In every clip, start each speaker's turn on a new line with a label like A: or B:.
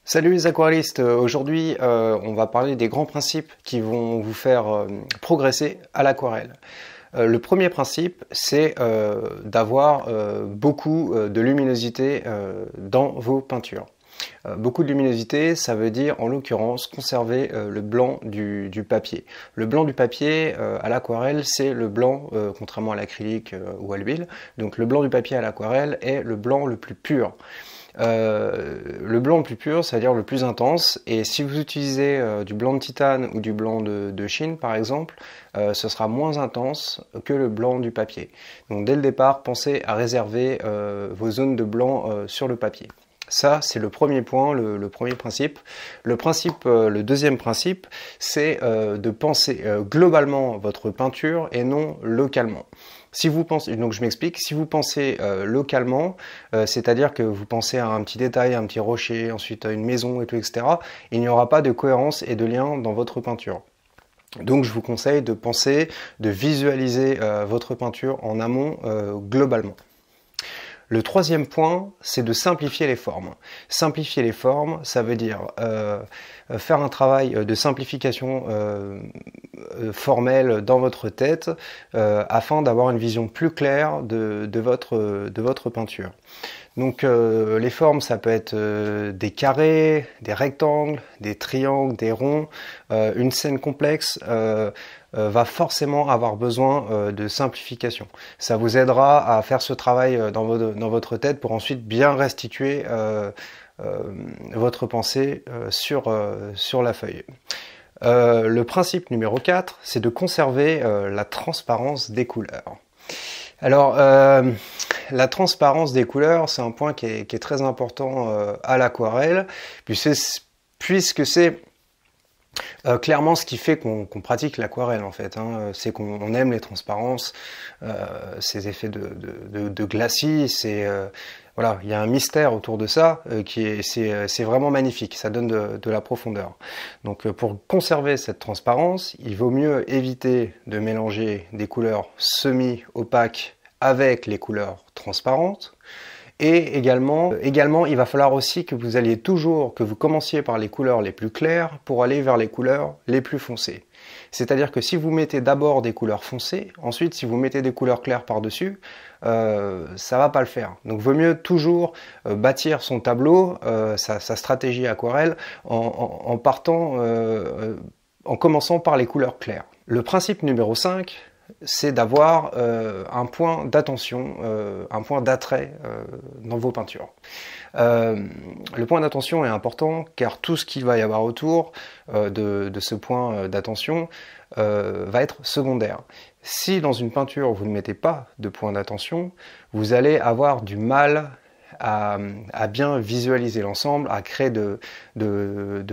A: Salut les aquarellistes, aujourd'hui on va parler des grands principes qui vont vous faire progresser à l'aquarelle. Le premier principe, c'est d'avoir beaucoup de luminosité dans vos peintures. Beaucoup de luminosité, ça veut dire en l'occurrence conserver le blanc du papier. Le blanc du papier à l'aquarelle, c'est le blanc, contrairement à l'acrylique ou à l'huile, donc le blanc du papier à l'aquarelle est le blanc le plus pur. Le blanc le plus pur, c'est-à-dire le plus intense, et si vous utilisez du blanc de titane ou du blanc de Chine par exemple, ce sera moins intense que le blanc du papier. Donc dès le départ, pensez à réserver vos zones de blanc sur le papier. Ça, c'est le premier point, le premier principe. Le deuxième principe, c'est de penser globalement votre peinture et non localement. Si vous pensez, donc je m'explique, si vous pensez localement, c'est-à-dire que vous pensez à un petit détail, à un petit rocher, ensuite à une maison et tout, etc., il n'y aura pas de cohérence et de lien dans votre peinture. Donc je vous conseille de penser, de visualiser votre peinture en amont globalement. Le troisième point, c'est de simplifier les formes. Simplifier les formes, ça veut dire faire un travail de simplification formelle dans votre tête afin d'avoir une vision plus claire de votre peinture. Donc les formes, ça peut être des carrés, des rectangles, des triangles, des ronds. Une scène complexe va forcément avoir besoin de simplification. Ça vous aidera à faire ce travail dans votre tête pour ensuite bien restituer votre pensée sur la feuille. Le principe numéro 4, c'est de conserver la transparence des couleurs. Alors, la transparence des couleurs, c'est un point qui est très important à l'aquarelle, puisque c'est clairement ce qui fait qu'on pratique l'aquarelle en fait, hein. C'est qu'on aime les transparences, ces effets de glacis, voilà, il y a un mystère autour de ça c'est vraiment magnifique, ça donne de la profondeur. Donc pour conserver cette transparence, il vaut mieux éviter de mélanger des couleurs semi-opaques avec les couleurs transparentes. Et également, il va falloir aussi que vous commenciez par les couleurs les plus claires pour aller vers les couleurs les plus foncées. C'est-à-dire que si vous mettez d'abord des couleurs foncées, ensuite si vous mettez des couleurs claires par-dessus, ça va pas le faire. Donc vaut mieux toujours bâtir son tableau, sa stratégie aquarelle, en commençant par les couleurs claires. Le principe numéro 5, c'est d'avoir un point d'attention, un point d'attrait dans vos peintures. Le point d'attention est important car tout ce qu'il va y avoir autour de ce point d'attention va être secondaire. Si dans une peinture vous ne mettez pas de point d'attention, vous allez avoir du mal à bien visualiser l'ensemble, à créer de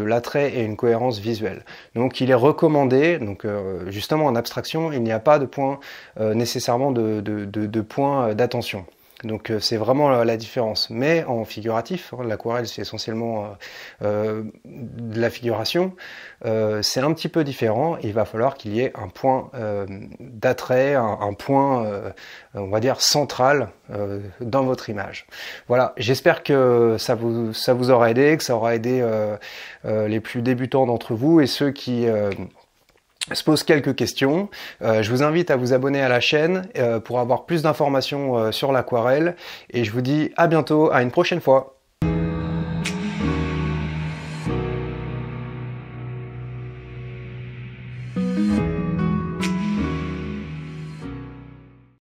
A: l'attrait et une cohérence visuelle. Donc il est recommandé, justement en abstraction, il n'y a pas de point nécessairement de point d'attention. Donc c'est vraiment la différence. Mais en figuratif, l'aquarelle c'est essentiellement de la figuration, c'est un petit peu différent. Il va falloir qu'il y ait un point d'attrait, un point, on va dire, central dans votre image. Voilà, j'espère que ça vous aura aidé, que ça aura aidé les plus débutants d'entre vous et ceux qui se pose quelques questions. Je vous invite à vous abonner à la chaîne pour avoir plus d'informations sur l'aquarelle et je vous dis à bientôt, à une prochaine fois.